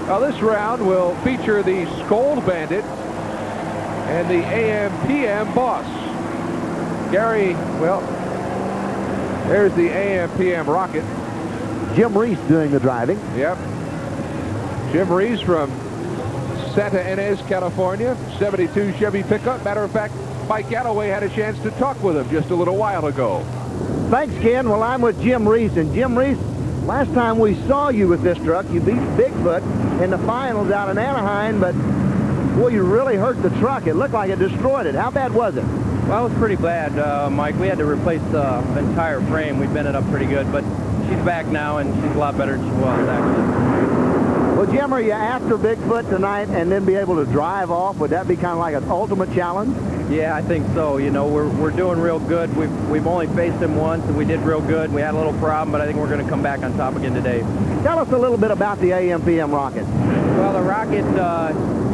Now this round will feature the Skoll Bandit and the AMPM Boss. Gary, well, there's the AMPM Rocket. Jim Reese doing the driving. Yep. Jim Reese from Santa Ynez, California, 72 Chevy pickup. Matter of fact, Mike Gallaway had a chance to talk with him just a little while ago. Thanks, Ken. Well, I'm with Jim Reese, and Jim Reese, last time we saw you with this truck, you beat Bigfoot in the finals out in Anaheim, but boy, you really hurt the truck. It looked like it destroyed it. How bad was it? Well, it was pretty bad, Mike. We had to replace the entire frame. We bent it up pretty good, but she's back now, and she's a lot better than she was, actually. Well, Jim, are you after Bigfoot tonight and then be able to drive off? Would that be kind of like an ultimate challenge? Yeah, I think so. You know, we're doing real good. We've only faced him once, and we did real good. We had a little problem, but I think we're going to come back on top again today. Tell us a little bit about the AMPM Rocket. Well, the Rocket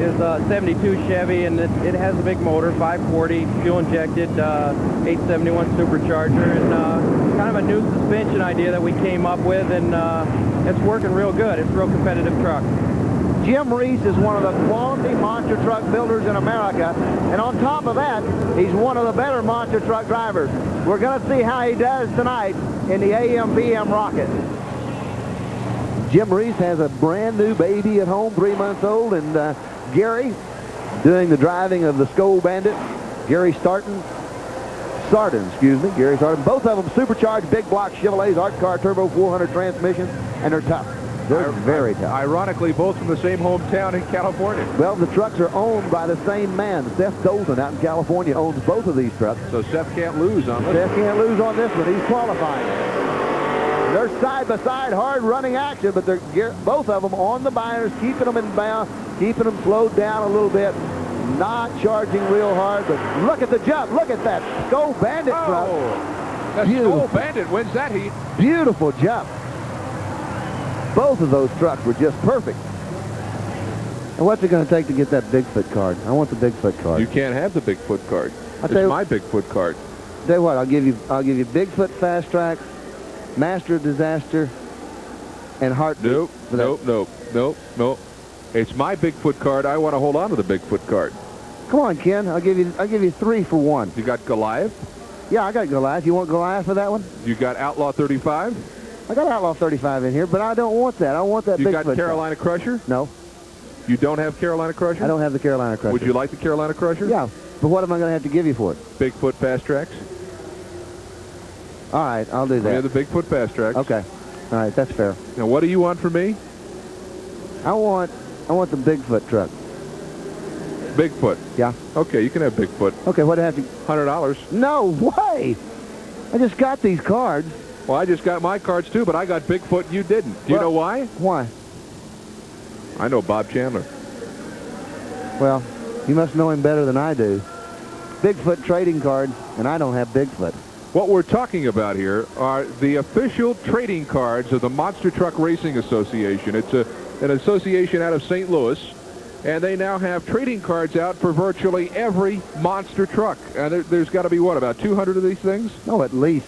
is a 72 Chevy, and it has a big motor, 540, fuel-injected, 871 supercharger, and kind of a new suspension idea that we came up with, and it's working real good. It's a real competitive truck. Jim Reese is one of the quality monster truck builders in America, and on top of that, he's one of the better monster truck drivers. We're going to see how he does tonight in the AMPM Rocket. Jim Reese has a brand new baby at home, 3 months old, and Gary doing the driving of the Skoll Bandit. Gary Sardin, Gary Sardin. Both of them supercharged big block Chevrolets, Art Car Turbo 400 transmissions, and they're tough. They're very tough. Ironically, both from the same hometown in California. Well, the trucks are owned by the same man. Seth Dolton out in California owns both of these trucks. So Seth can't lose on this. Seth can't lose on this one. He's qualifying. They're side-by-side, hard-running action, but they're both of them on the binders, keeping them in bounds, keeping them slowed down a little bit, not charging real hard, but look at the jump. Look at that Skoll Bandit truck. That Skoll Bandit wins that heat. Beautiful jump. Both of those trucks were just perfect. And what's it going to take to get that Bigfoot card? I want the Bigfoot card. You can't have the Bigfoot card. It's my Bigfoot card. Tell you what, I'll give you Bigfoot Fast Tracks, Master of Disaster, and Heartbeat. Nope. It's my Bigfoot card. I want to hold on to the Bigfoot card. Come on, Ken. I'll give you 3 for 1. You got Goliath? Yeah, I got Goliath. You want Goliath for that one? You got Outlaw 35? I got Outlaw 35 in here, but I don't want that. I want that Bigfoot. You got Carolina Crusher? No. You don't have Carolina Crusher? I don't have the Carolina Crusher. Would you like the Carolina Crusher? Yeah, but what am I going to have to give you for it? Bigfoot Fast Tracks. All right, I'll do that. Yeah, the Bigfoot Fast Tracks. Okay. All right, that's fair. Now, what do you want from me? I want the Bigfoot truck. Bigfoot? Yeah. Okay, you can have Bigfoot. Okay, what do I have to... $100. No way! I just got these cards. Well, I just got my cards, too, but I got Bigfoot and you didn't. Do you know why? Why? I know Bob Chandler. Well, you must know him better than I do. Bigfoot trading cards, and I don't have Bigfoot. What we're talking about here are the official trading cards of the Monster Truck Racing Association. It's an association out of St. Louis, and they now have trading cards out for virtually every monster truck. And there's got to be, what, about 200 of these things? No, at least.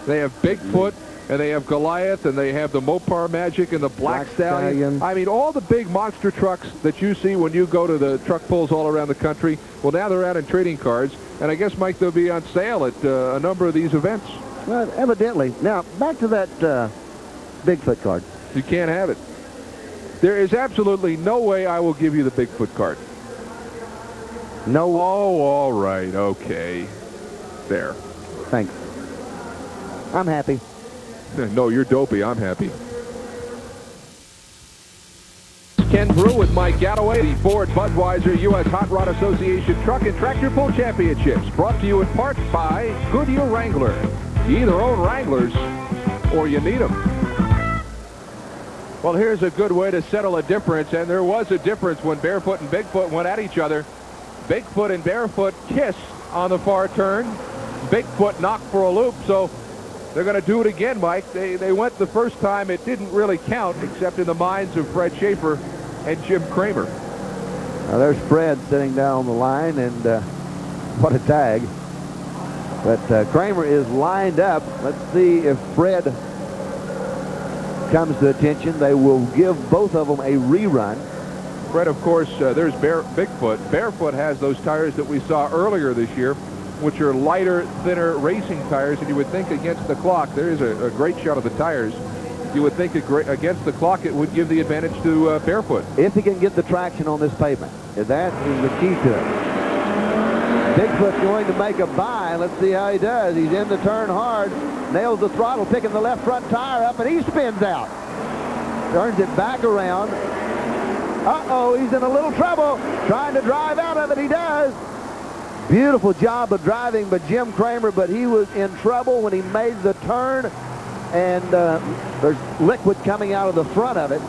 They have Bigfoot, and they have Goliath, and they have the Mopar Magic and the Black Stallion. I mean, all the big monster trucks that you see when you go to the truck pulls all around the country, well, now they're out in trading cards, and I guess, Mike, they'll be on sale at a number of these events. Well, evidently. Now, back to that Bigfoot card. You can't have it. There is absolutely no way I will give you the Bigfoot card. No. Oh, all right. Okay. There. Thanks. I'm happy. No, you're dopey. I'm happy. Ken Broo with Mike Gallaway, the Ford Budweiser U.S. Hot Rod Association Truck and Tractor Pull Championships, brought to you in part by Goodyear Wrangler. You either own Wranglers or you need them. Well, here's a good way to settle a difference, and there was a difference when Barefoot and Bigfoot went at each other. Bigfoot and Barefoot kissed on the far turn. Bigfoot knocked for a loop, so they're going to do it again, Mike. They went the first time. It didn't really count, except in the minds of Fred Schaefer and Jim Kramer. Now, there's Fred sitting down on the line, and what a tag. But Kramer is lined up. Let's see if Fred comes to attention, they will give both of them a rerun. Fred, of course, there's Bigfoot. Barefoot has those tires that we saw earlier this year, which are lighter, thinner racing tires, and you would think against the clock, there is a great shot of the tires. You would think against the clock it would give the advantage to Barefoot. If he can get the traction on this pavement, that is the key to it. Bigfoot's going to make a buy. Let's see how he does. He's in the turn hard, nails the throttle, picking the left front tire up, and he spins out. Turns it back around. Uh-oh, he's in a little trouble. Trying to drive out of it, he does. Beautiful job of driving by Jim Kramer, but he was in trouble when he made the turn, and there's liquid coming out of the front of it.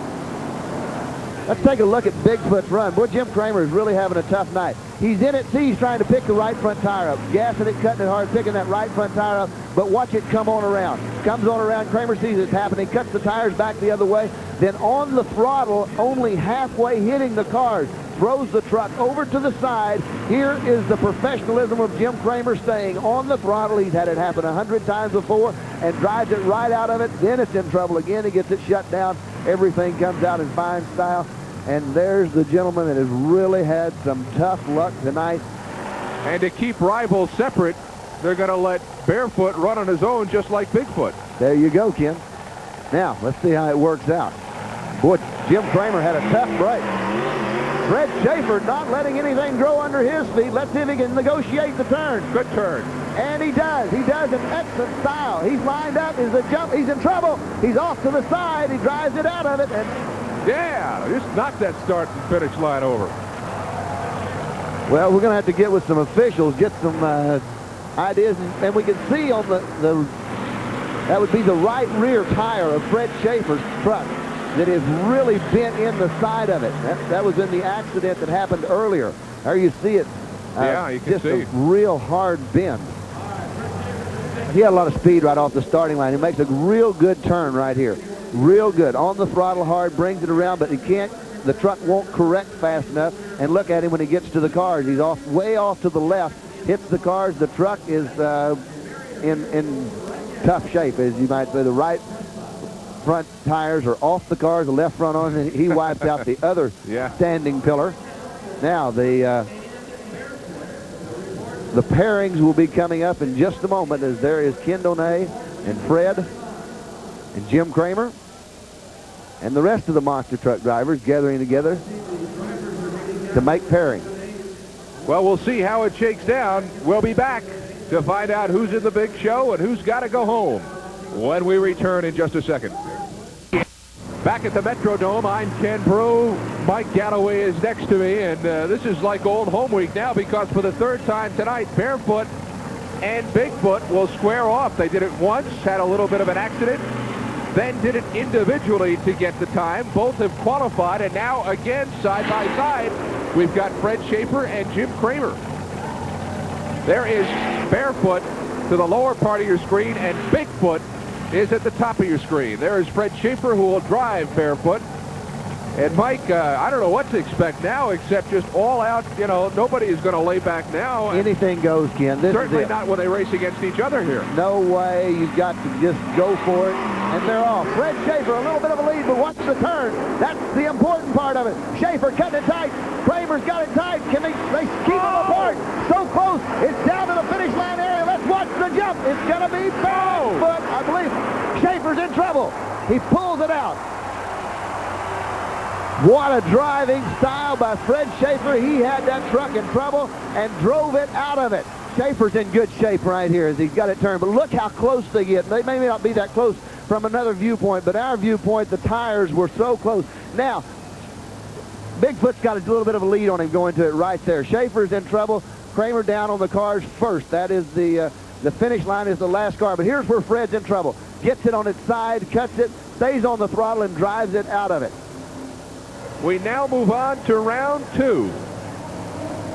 Let's take a look at Bigfoot's run. Boy, Jim Kramer is really having a tough night. He's in it. See, he's trying to pick the right front tire up. Gassing it, cutting it hard, picking that right front tire up. But watch it come on around. Comes on around. Kramer sees it's happening. Cuts the tires back the other way. Then on the throttle, only halfway hitting the cars. Throws the truck over to the side. Here is the professionalism of Jim Kramer staying on the throttle. He's had it happen 100 times before and drives it right out of it. Then it's in trouble again. He gets it shut down. Everything comes out in fine style. And there's the gentleman that has really had some tough luck tonight. And to keep rivals separate, they're going to let Barefoot run on his own just like Bigfoot. There you go, Ken. Now, let's see how it works out. Boy, Jim Kramer had a tough break. Fred Schaefer not letting anything grow under his feet. Let's see if he can negotiate the turn. Good turn. And he does. He does in excellent style. He's lined up. Is a jump. He's in trouble. He's off to the side. He drives it out of it. And yeah, just knock that start and finish line over. Well, we're going to have to get with some officials, get some ideas, and we can see on that would be the right rear tire of Fred Schaefer's truck that is really bent in the side of it. That was in the accident that happened earlier. There you see it. Yeah, you can just see. a real hard bend. He had a lot of speed right off the starting line. He makes a real good turn right here. Real good. On the throttle hard, brings it around, but he can't. The truck won't correct fast enough. And look at him when he gets to the cars. He's off, way off to the left, hits the cars. The truck is in tough shape, as you might say. The right front tires are off the cars, the left front on, and he wipes out the other standing pillar. Now the pairings will be coming up in just a moment, as there is Ken Donay and Fred and Jim Kramer and the rest of the monster truck drivers gathering together to make pairings. Well, we'll see how it shakes down. We'll be back to find out who's in the big show and who's got to go home when we return in just a second. Back at the Metrodome, I'm Ken Broo. Mike Gallaway is next to me, and this is like old home week now, because for the third time tonight, Barefoot and Bigfoot will square off. They did it once, had a little bit of an accident, then did it individually to get the time. Both have qualified, and now again, side by side, we've got Fred Schaefer and Jim Kramer. There is Barefoot to the lower part of your screen, and Bigfoot is at the top of your screen. There is Fred Schaefer, who will drive Barefoot. And Mike, I don't know what to expect now, except just all out, you know, nobody is going to lay back now. Anything goes, Ken. This certainly is not when they race against each other here. No way. You've got to just go for it. And they're off. Fred Schaefer, a little bit of a lead, but watch the turn. That's the important part of it. Schaefer cutting it tight. Kramer's got it tight. Can they keep them apart? So close. It's down to the finish line area. Let's watch the jump. It's going to be Barefoot. I believe Schaefer's in trouble. He pulls it out. What a driving style by Fred Schaefer. He had that truck in trouble and drove it out of it. Schaefer's in good shape right here as he's got it turned. But look how close they get. They may not be that close from another viewpoint, but our viewpoint, the tires were so close. Now, Bigfoot's got a little bit of a lead on him going to it right there. Schaefer's in trouble. Kramer down on the cars first. That is the finish line is the last car. But here's where Fred's in trouble. Gets it on its side, cuts it, stays on the throttle, and drives it out of it. We now move on to round two.